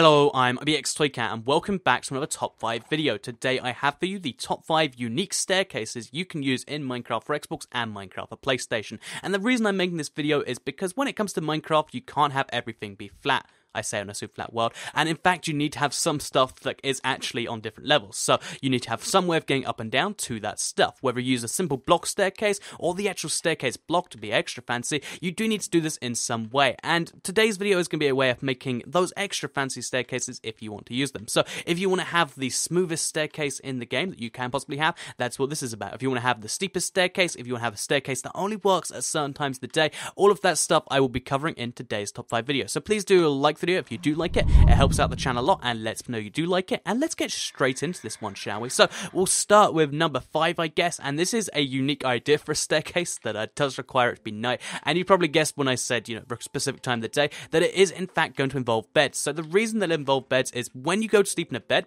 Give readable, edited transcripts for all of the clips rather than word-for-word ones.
Hello, I'm BXToyCat and welcome back to another top 5 video. Today I have for you the top 5 unique staircases you can use in Minecraft for Xbox and Minecraft for PlayStation. And the reason I'm making this video is because when it comes to Minecraft, you can't have everything be flat. I say on a super flat world, and in fact you need to have some stuff that is actually on different levels, so you need to have some way of getting up and down to that stuff. Whether you use a simple block staircase or the actual staircase block to be extra fancy, you do need to do this in some way, and today's video is going to be a way of making those extra fancy staircases if you want to use them. So if you want to have the smoothest staircase in the game that you can possibly have, that's what this is about. If you want to have the steepest staircase, if you want to have a staircase that only works at certain times of the day, all of that stuff I will be covering in today's top 5 video. So please do like the video if you do like it. It helps out the channel a lot and lets me know you do like it. And let's get straight into this one, shall we? So we'll start with number 5, I guess, and this is a unique idea for a staircase that does require it to be night. And you probably guessed when I said, for a specific time of the day, that it is in fact going to involve beds. So the reason that it involves beds is when you go to sleep in a bed,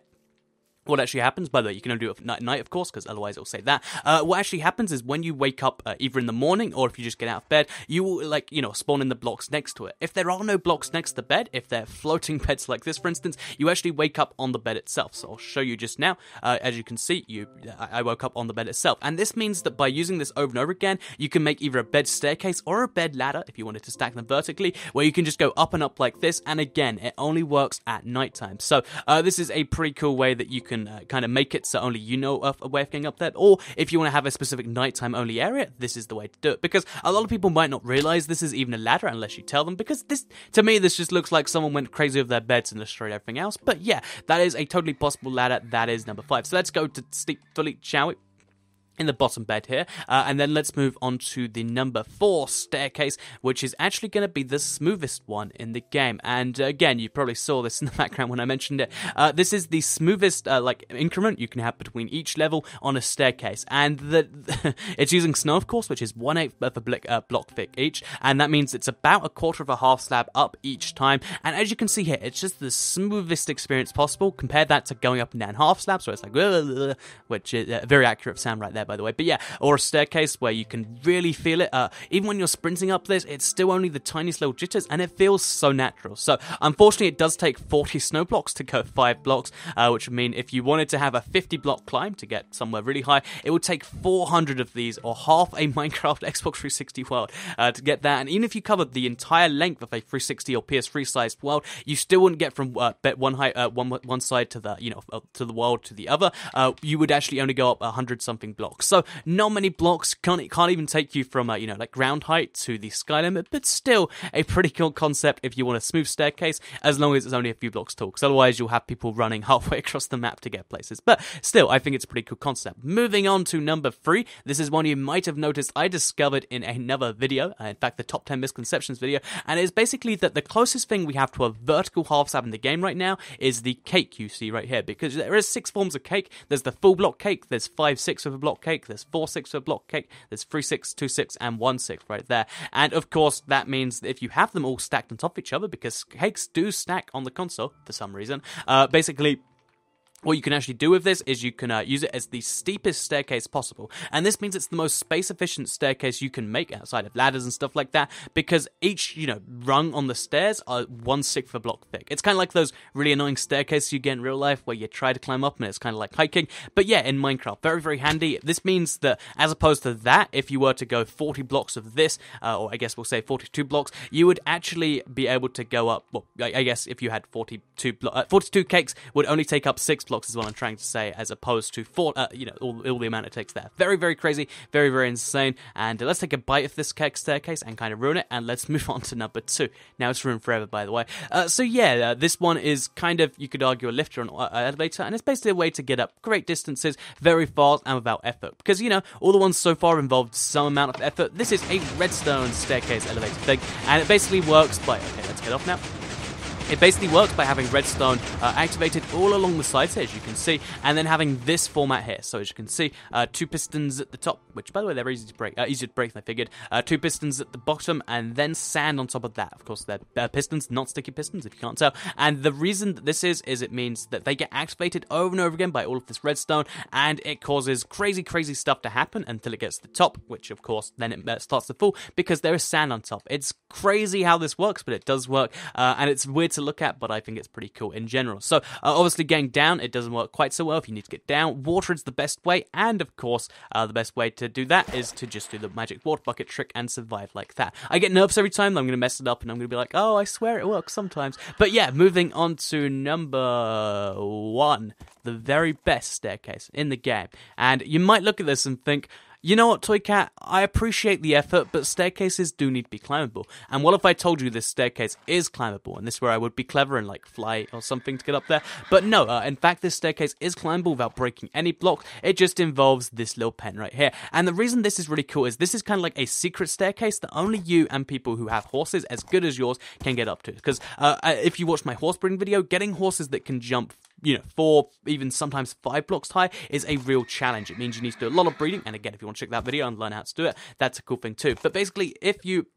what actually happens, by the way, you can only do it at night, of course, because otherwise it'll say that. What actually happens is when you wake up, either in the morning or if you just get out of bed, you will, spawn in the blocks next to it. If there are no blocks next to the bed, if they're floating beds like this, for instance, you actually wake up on the bed itself. So I'll show you just now. As you can see, I woke up on the bed itself. And this means that by using this over and over again, you can make either a bed staircase or a bed ladder, if you wanted to stack them vertically, where you can just go up and up like this. And again, it only works at nighttime. So this is a pretty cool way that you can kind of make it so only you know of a way of getting up there, or if you want to have a specific nighttime only area, this is the way to do it, because a lot of people might not realize this is even a ladder unless you tell them, because this, to me, this just looks like someone went crazy with their beds and destroyed everything else. But yeah, that is a totally possible ladder. That is number 5. So let's go to sleep fully, shall we? In the bottom bed here, and then let's move on to the number 4 staircase, which is actually going to be the smoothest one in the game. And again, you probably saw this in the background when I mentioned it. This is the smoothest increment you can have between each level on a staircase, and it's using snow, of course, which is 1/8 of a block thick each, and that means it's about 1/4 of a half slab up each time. And as you can see here, it's just the smoothest experience possible. Compare that to going up and down half slabs, so it's like which is a very accurate sound right there, by the way. But yeah, or a staircase where you can really feel it. Even when you're sprinting up this, it's still only the tiniest little jitters, and it feels so natural. So unfortunately, it does take 40 snow blocks to go 5 blocks, which would mean if you wanted to have a 50 block climb to get somewhere really high, it would take 400 of these, or half a Minecraft Xbox 360 world to get that. And even if you covered the entire length of a 360 or PS3 sized world, you still wouldn't get from one side to the to the world to the other. You would actually only go up 100 something blocks. So not many blocks, can't even take you from ground height to the sky limit, but still a pretty cool concept if you want a smooth staircase, as long as it's only a few blocks tall, because otherwise you'll have people running halfway across the map to get places. But still, I think it's a pretty cool concept. Moving on to number 3, this is one you might have noticed I discovered in another video, in fact the top 10 misconceptions video, and it's basically that the closest thing we have to a vertical half slab in the game right now is the cake you see right here, because there is 6 forms of cake. There's the full block cake, there's 5/6 of a block cake, there's 4/6 of a block cake, there's 3/6, 2/6, and 1/6 right there. And of course, that means that if you have them all stacked on top of each other, because cakes do stack on the console for some reason, basically, what you can actually do with this is you can use it as the steepest staircase possible. And this means it's the most space-efficient staircase you can make outside of ladders and stuff like that, because each, rung on the stairs are 1/6 of a block thick. It's kind of like those really annoying staircases you get in real life where you try to climb up and it's kind of like hiking. But yeah, in Minecraft, very, very handy. This means that as opposed to that, if you were to go 40 blocks of this, or I guess we'll say 42 blocks, you would actually be able to go up, well, I guess if you had 42 cakes would only take up 6 blocks is what I'm trying to say, as opposed to 4, all the amount it takes there. Very, very crazy, very, very insane. And let's take a bite of this cake staircase and kind of ruin it, and let's move on to number 2. Now it's ruined forever, by the way. So yeah, this one is kind of, you could argue, a lift or an elevator, and it's basically a way to get up great distances very fast and without effort. Because, all the ones so far involved some amount of effort. This is a redstone staircase elevator thing, and it basically works by... Okay, let's get off now. It basically works by having redstone activated all along the sides here, as you can see, and then having this format here. So as you can see, 2 pistons at the top, which, by the way, they're easier to break than I figured. 2 pistons at the bottom, and then sand on top of that. Of course, they're pistons, not sticky pistons, if you can't tell. And the reason that this is it means that they get activated over and over again by all of this redstone, and it causes crazy, crazy stuff to happen until it gets to the top, which, of course, then it starts to fall because there is sand on top. It's crazy how this works, but it does work, and it's weird to to look at, but I think it's pretty cool in general. So obviously getting down, it doesn't work quite so well if you need to get down. Water is the best way, and of course, the best way to do that is to just do the magic water bucket trick and survive like that. I get nervous every time, I'm going to mess it up, and I'm going to be like, oh, I swear it works sometimes. But yeah, moving on to number 1, the very best staircase in the game. And you might look at this and think, you know what, Toy Cat, I appreciate the effort, but staircases do need to be climbable. And what if I told you this staircase is climbable, and this is where I would be clever and like fly or something to get up there? But no, in fact, this staircase is climbable without breaking any blocks. It just involves this little pen right here. And the reason this is really cool is this is kind of like a secret staircase that only you and people who have horses as good as yours can get up to. Because if you watch my horse breeding video, getting horses that can jump 4, even sometimes 5 blocks high is a real challenge. It means you need to do a lot of breeding, and again, if you want to check that video and learn how to do it, that's a cool thing too. But basically, if you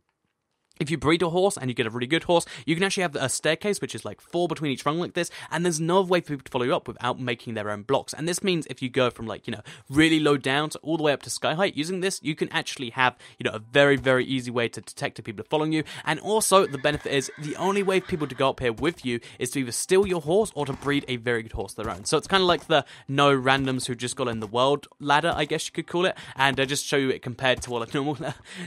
breed a horse and you get a really good horse, you can actually have a staircase which is like 4 between each rung like this, and there's no way for people to follow you up without making their own blocks. And this means if you go from like, really low down to all the way up to sky height using this, you can actually have, a very, very easy way to detect if people are following you. And also, the benefit is the only way for people to go up here with you is to either steal your horse or to breed a very good horse of their own. So it's kind of like the no randoms who just got in the world ladder, I guess you could call it, and I just show you it compared to what a normal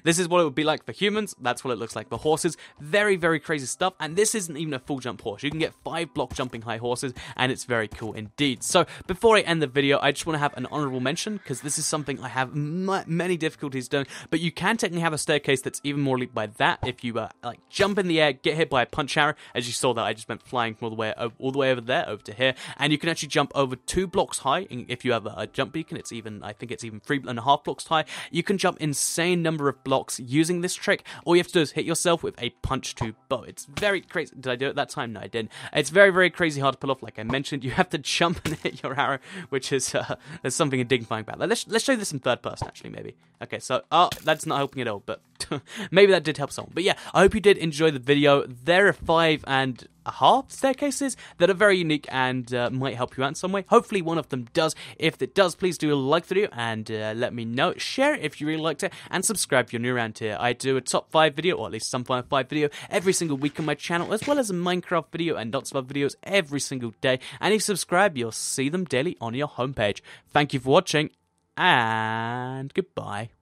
this is what it would be like for humans. That's what it looks like for horses. Very, very crazy stuff, and this isn't even a full jump horse. You can get 5 block jumping high horses, and it's very cool indeed. So before I end the video, I just want to have an honorable mention, because this is something I have many difficulties doing, but you can technically have a staircase that's even more elite by that if you like jump in the air, get hit by a punch arrow, as you saw that I just went flying from all the way over there over to here, and you can actually jump over 2 blocks high. If you have a jump beacon, it's even, I think it's even 3.5 blocks high. You can jump insane number of blocks using this trick. All you have to do is hit yourself with a punch to bow. It's very crazy. Did I do it that time? No, I didn't. It's very, very crazy hard to pull off. Like I mentioned, you have to jump and hit your arrow, which is there's something dignifying about that. Let's show this in third person, actually, maybe. Okay, so that's not helping at all, but maybe that did help someone. But yeah, I hope you did enjoy the video. There are 5.5 staircases that are very unique and might help you out in some way. Hopefully one of them does. If it does, please do like the video and let me know. Share it if you really liked it, and subscribe if you're new around here. I do a top 5 video, or at least some 5 video, every single week on my channel, as well as a Minecraft video and lots of other videos every single day. And if you subscribe, you'll see them daily on your homepage. Thank you for watching, and goodbye.